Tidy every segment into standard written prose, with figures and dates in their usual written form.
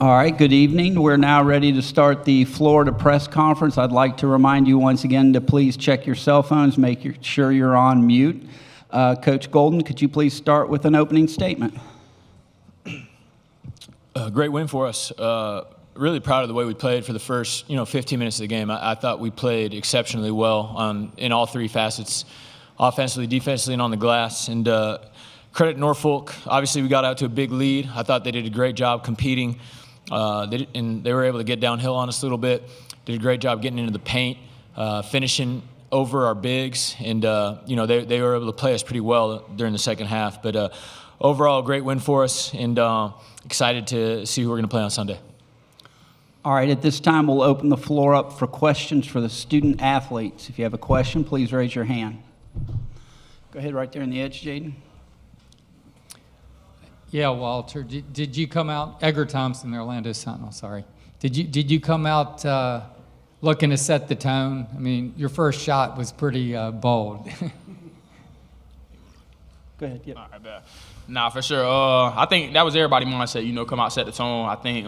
All right, good evening. We're now ready to start the Florida press conference. I'd like to remind you once again to please check your cell phones, sure you're on mute. Coach Golden, could you please start with an opening statement? Great win for us. Really proud of the way we played for the first 15 minutes of the game. I thought we played exceptionally well in all three facets, offensively, defensively, and on the glass. And credit Norfolk. Obviously, we got out to a big lead. I thought they did a great job competing. And they were able to get downhill on us a little bit. Did a great job getting into the paint, finishing over our bigs, and they were able to play us pretty well during the second half. But overall, great win for us, and excited to see who we're going to play on Sunday. All right, at this time, we'll open the floor up for questions for the student athletes. If you have a question, please raise your hand. Go ahead, right there on the edge, Jaden. Yeah, Walter, did you come out, Edgar Thompson, the Orlando Sentinel, sorry. Did you come out looking to set the tone? I mean, your first shot was pretty bold. Go ahead, yep. All right, bet. Nah, for sure. I think that was everybody's mindset, come out, set the tone. I think,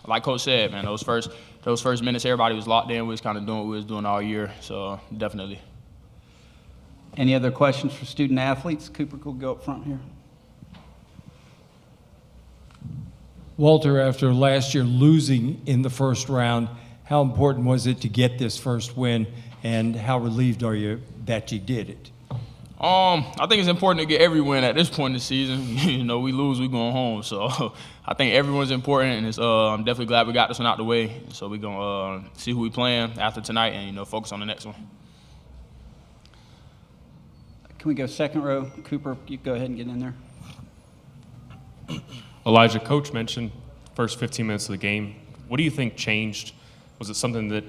like Coach said, man, those first minutes, everybody was locked in. We was kind of doing what we was doing all year, so definitely. Any other questions for student athletes? Cooper will go up front here. Walter, after last year losing in the first round, how important was it to get this first win, and how relieved are you that you did it? I think it's important to get every win at this point in the season. We lose, we going home. So I think everyone's important, and I'm definitely glad we got this one out the way. So we're going to see who we playing after tonight and, focus on the next one. Can we go second row? Cooper, you go ahead and get in there. Alijah, Coach mentioned first 15 minutes of the game. What do you think changed? Was it something that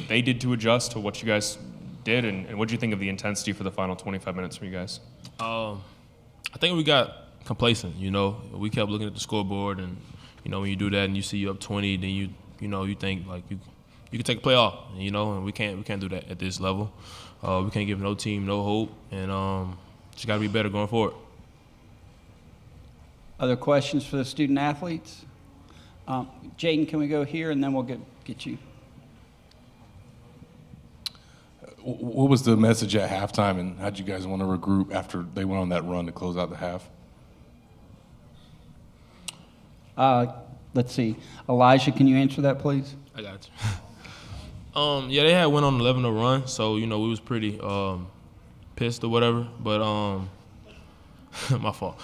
they did to adjust to what you guys did? And what do you think of the intensity for the final 25 minutes from you guys? I think we got complacent, We kept looking at the scoreboard, and, when you do that and you see you up 20, then you think, like, you can take a play off, and we can't do that at this level. We can't give no team no hope, and just got to be better going forward. Other questions for the student athletes? Jaden, can we go here, and then we'll get you. What was the message at halftime, and how'd you guys want to regroup after they went on that run to close out the half? Let's see. Alijah, can you answer that, please? I got you. Yeah, they had went on an 11-0 run, so, we was pretty pissed or whatever, but my fault.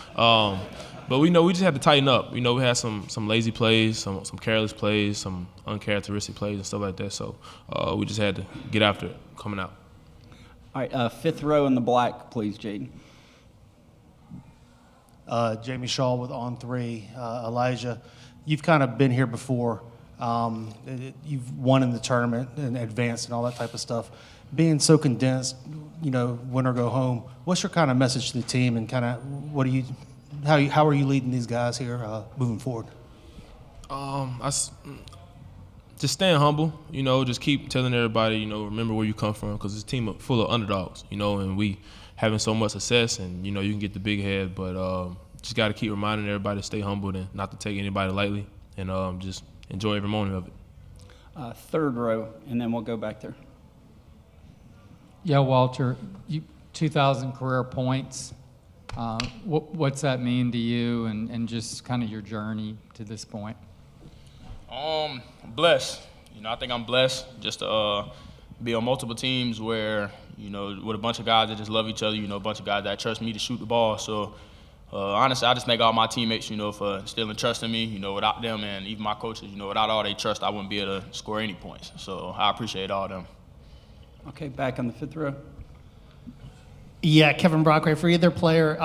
But we just had to tighten up. We had some lazy plays, some careless plays, some uncharacteristic plays and stuff like that. So we just had to get after it coming out. All right, fifth row in the black, please, Jaden. Jamie Shaw with On 3. Alijah, you've kind of been here before. You've won in the tournament and advanced and all that type of stuff. Being so condensed, win or go home, what's your kind of message to the team, and kind of how are you leading these guys here moving forward? Just staying humble, just keep telling everybody, remember where you come from, because it's a team full of underdogs, and we having so much success, and, you can get the big head, but just got to keep reminding everybody to stay humble and not to take anybody lightly, and just enjoy every moment of it. Third row, and then we'll go back there. Yeah, Walter, 2,000 career points. What's that mean to you, and just kind of your journey to this point? Blessed. I think I'm blessed just to be on multiple teams where, with a bunch of guys that just love each other, a bunch of guys that trust me to shoot the ball. So, honestly, I just thank all my teammates, for still trusting me. Without them and even my coaches, without all their trust, I wouldn't be able to score any points. So I appreciate all of them. Okay, back on the fifth row. Yeah, Kevin Brockway for either player.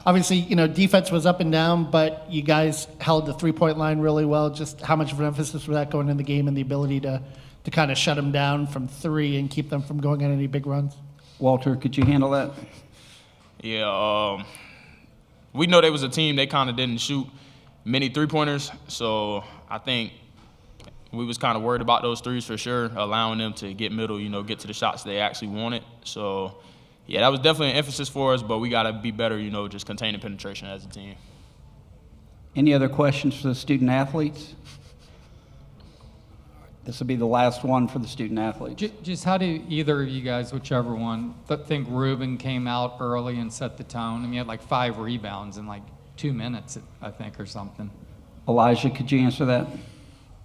Obviously, defense was up and down, but you guys held the three-point line really well. Just how much of an emphasis was that going in the game, and the ability to kind of shut them down from three and keep them from going on any big runs? Walter, could you handle that? Yeah, we know they was a team. They kind of didn't shoot many three-pointers, so I think we was kind of worried about those threes for sure, allowing them to get middle, get to the shots they actually wanted. So, yeah, that was definitely an emphasis for us, but we got to be better, just containing penetration as a team. Any other questions for the student athletes? This will be the last one for the student athletes. Just how do either of you guys, whichever one, think Ruben came out early and set the tone? I mean, he had like 5 rebounds in like 2 minutes, I think, or something. Elijah, could you answer that?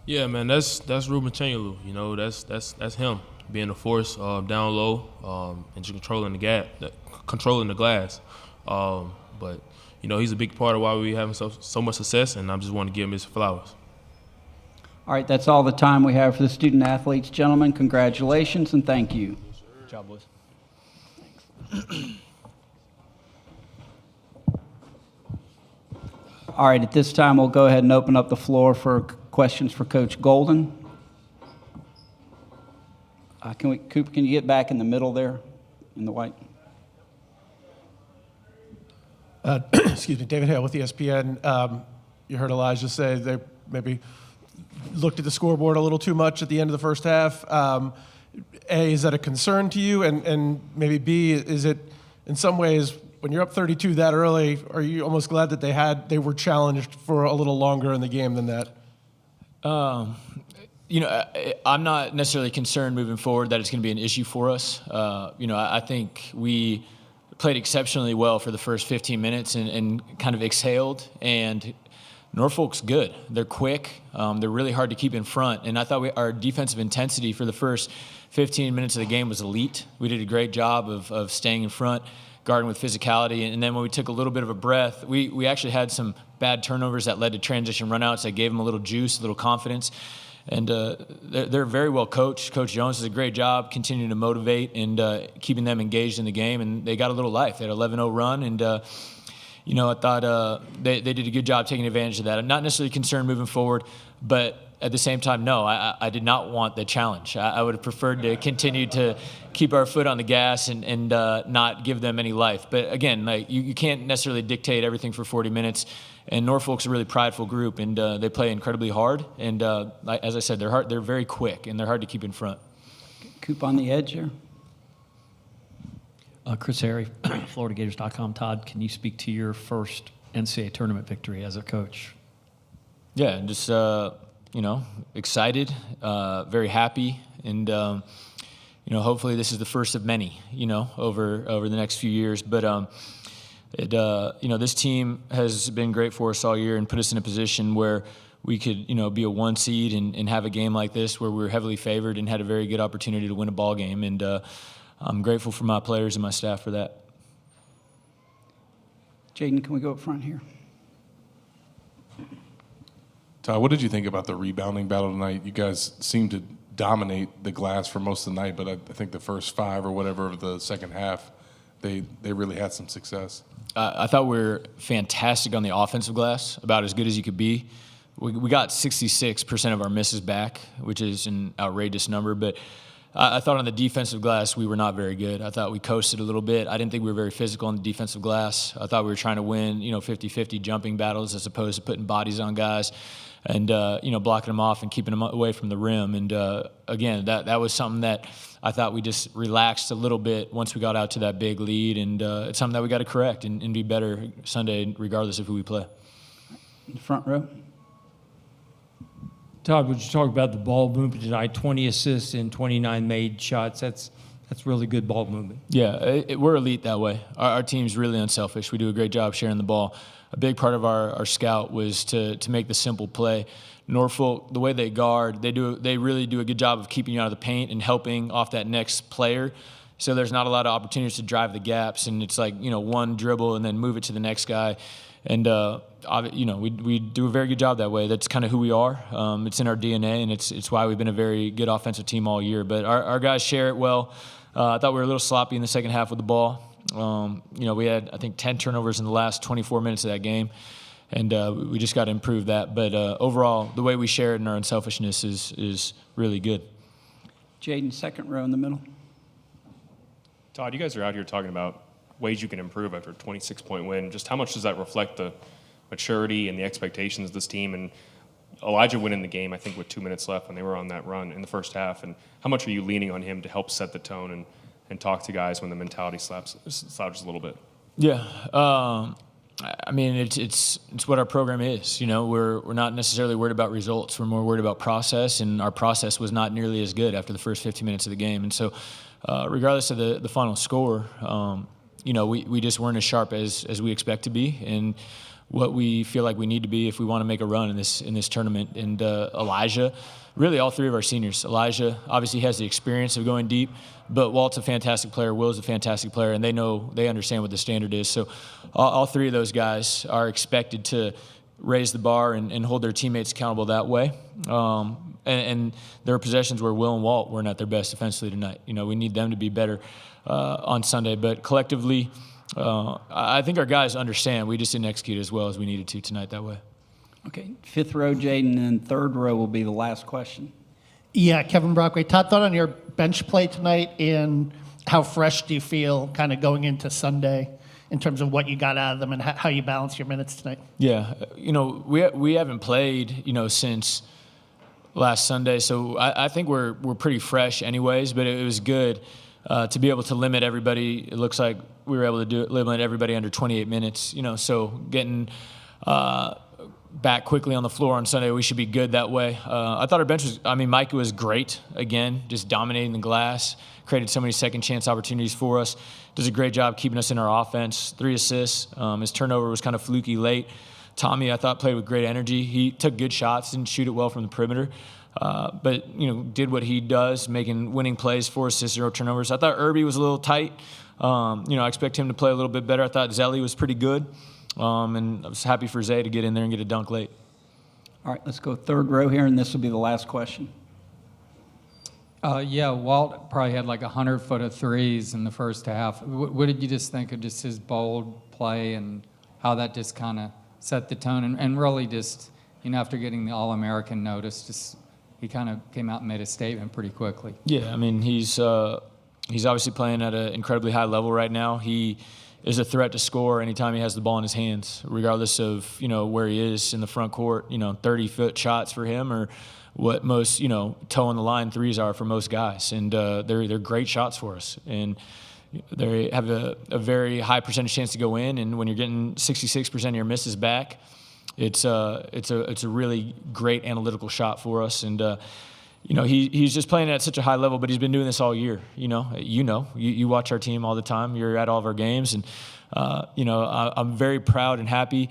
Yeah, man, that's Ruben Chanyelu. You know, that's him being a force down low and just controlling the glass. But you know, he's a big part of why we having so much success, and I just want to give him his flowers. All right, that's all the time we have for the student athletes. Gentlemen, congratulations and thank you. Good job, boys. All right, at this time, we'll go ahead and open up the floor for questions for Coach Golden. Cooper, can you get back in the middle there, in the white? Excuse me, David Hale with ESPN. You heard Elijah say they maybe looked at the scoreboard a little too much at the end of the first half. A, is that a concern to you? And maybe B, is it in some ways, when you're up 32 that early, are you almost glad that they were challenged for a little longer in the game than that? You know, I'm not necessarily concerned moving forward that it's going to be an issue for us. You know, I think we played exceptionally well for the first 15 minutes and kind of exhaled. And Norfolk's good. They're quick. They're really hard to keep in front. And I thought our defensive intensity for the first 15 minutes of the game was elite. We did a great job of staying in front, guarding with physicality. And then when we took a little bit of a breath, we actually had some bad turnovers that led to transition runouts that gave them a little juice, a little confidence. And they're very well coached. Coach Jones does a great job continuing to motivate and keeping them engaged in the game. And they got a little life. They had an 11-0 run. And, you know, I thought they did a good job taking advantage of that. I'm not necessarily concerned moving forward, but at the same time, no, I did not want the challenge. I would have preferred to continue to keep our foot on the gas and not give them any life. But again, like you can't necessarily dictate everything for 40 minutes. And Norfolk's a really prideful group, and they play incredibly hard. And as I said, they're very quick, and they're hard to keep in front. Coop on the edge here. Chris Harry, FloridaGators.com. Todd, can you speak to your first NCAA tournament victory as a coach? Yeah, just you know, excited, very happy, and you know, hopefully this is the first of many, you know, over the next few years. But you know, this team has been great for us all year and put us in a position where we could, you know, be a 1 seed and have a game like this where we were heavily favored and had a very good opportunity to win a ball game. And I'm grateful for my players and my staff for that. Jaden, can we go up front here? Todd, what did you think about the rebounding battle tonight? You guys seemed to dominate the glass for most of the night, but I think the first 5 or whatever of the second half, they really had some success. I thought we were fantastic on the offensive glass, about as good as you could be. We got 66% of our misses back, which is an outrageous number, but I thought on the defensive glass we were not very good. I thought we coasted a little bit. I didn't think we were very physical on the defensive glass. I thought we were trying to win, you know, 50-50 jumping battles as opposed to putting bodies on guys and, you know, blocking them off and keeping them away from the rim. And, again, that was something that I thought we just relaxed a little bit once we got out to that big lead. And it's something that we got to correct and be better Sunday regardless of who we play. In the front row. Todd, would you talk about the ball movement tonight? 20 assists and 29 made shots. That's really good ball movement. Yeah, we're elite that way. Our team's really unselfish. We do a great job sharing the ball. A big part of our scout was to make the simple play. Norfolk, the way they guard, they really do a good job of keeping you out of the paint and helping off that next player. So there's not a lot of opportunities to drive the gaps, and it's like, you know, one dribble and then move it to the next guy. And, you know, we do a very good job that way. That's kind of who we are. It's in our DNA, and it's why we've been a very good offensive team all year. But our guys share it well. I thought we were a little sloppy in the second half with the ball. You know, we had, I think, 10 turnovers in the last 24 minutes of that game, and we just got to improve that. But overall, the way we share it and our unselfishness is really good. Jaden, second row in the middle. Todd, you guys are out here talking about ways you can improve after a 26-point win. Just how much does that reflect the maturity and the expectations of this team? And Alijah went in the game, I think, with 2 minutes left when they were on that run in the first half. And how much are you leaning on him to help set the tone and talk to guys when the mentality slouches a little bit? Yeah. I mean, it's what our program is. You know, we're not necessarily worried about results. We're more worried about process, and our process was not nearly as good after the first 15 minutes of the game. And so, regardless of the final score, you know, we just weren't as sharp as we expect to be, and what we feel like we need to be if we want to make a run in this tournament. And Alijah, really all three of our seniors. Alijah obviously has the experience of going deep, but Walt's a fantastic player, Will's a fantastic player, and they understand what the standard is. So all three of those guys are expected to raise the bar and hold their teammates accountable that way. And there are possessions where Will and Walt weren't at their best defensively tonight. You know, we need them to be better on Sunday. But collectively, I think our guys understand. We just didn't execute as well as we needed to tonight that way. Okay, fifth row, Jaden, and third row will be the last question. Yeah, Kevin Brockway. Todd, thought on your bench play tonight, and how fresh do you feel kind of going into Sunday in terms of what you got out of them and how you balance your minutes tonight? Yeah, you know, we haven't played, you know, since last Sunday, so I think we're pretty fresh anyways, but it was good to be able to limit everybody. It looks like we were able to limit everybody under 28 minutes, you know, so getting back quickly on the floor on Sunday, we should be good that way. I thought our bench was, I mean, Micah was great, again, just dominating the glass, created so many second chance opportunities for us, does a great job keeping us in our offense, 3 assists. His turnover was kind of fluky late. Tommy, I thought, played with great energy. He took good shots, didn't shoot it well from the perimeter, but, you know, did what he does, making winning plays, 4 assists, 0 turnovers. I thought Irby was a little tight. You know, I expect him to play a little bit better. I thought Zelly was pretty good. And I was happy for Zay to get in there and get a dunk late. All right, let's go third row here, and this will be the last question. Yeah, Walt probably had like 100-foot of threes in the first half. What did you just think of just his bold play and how that just kind of set the tone? And really just, you know, after getting the All-American notice, just he kind of came out and made a statement pretty quickly. Yeah, I mean, he's obviously playing at an incredibly high level right now. He is a threat to score anytime he has the ball in his hands, regardless of, you know, where he is in the front court. You know, 30-foot shots for him or what most, you know, toe-in the line threes are for most guys. And they're great shots for us. And they have a very high percentage chance to go in. And when you're getting 66% of your misses back, it's a really great analytical shot for us. And you know, he's just playing at such a high level, but he's been doing this all year. You watch our team all the time. You're at all of our games, and you know, I'm very proud and happy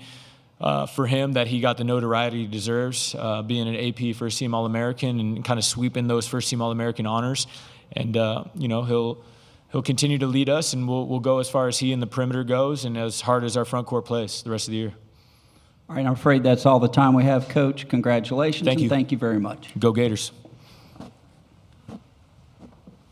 for him that he got the notoriety he deserves, being an AP First Team All-American and kind of sweeping those First Team All-American honors. And you know, he'll continue to lead us, and we'll go as far as he in the perimeter goes, and as hard as our front court plays the rest of the year. All right, I'm afraid that's all the time we have, Coach. Congratulations. Thank you. And thank you very much. Go Gators.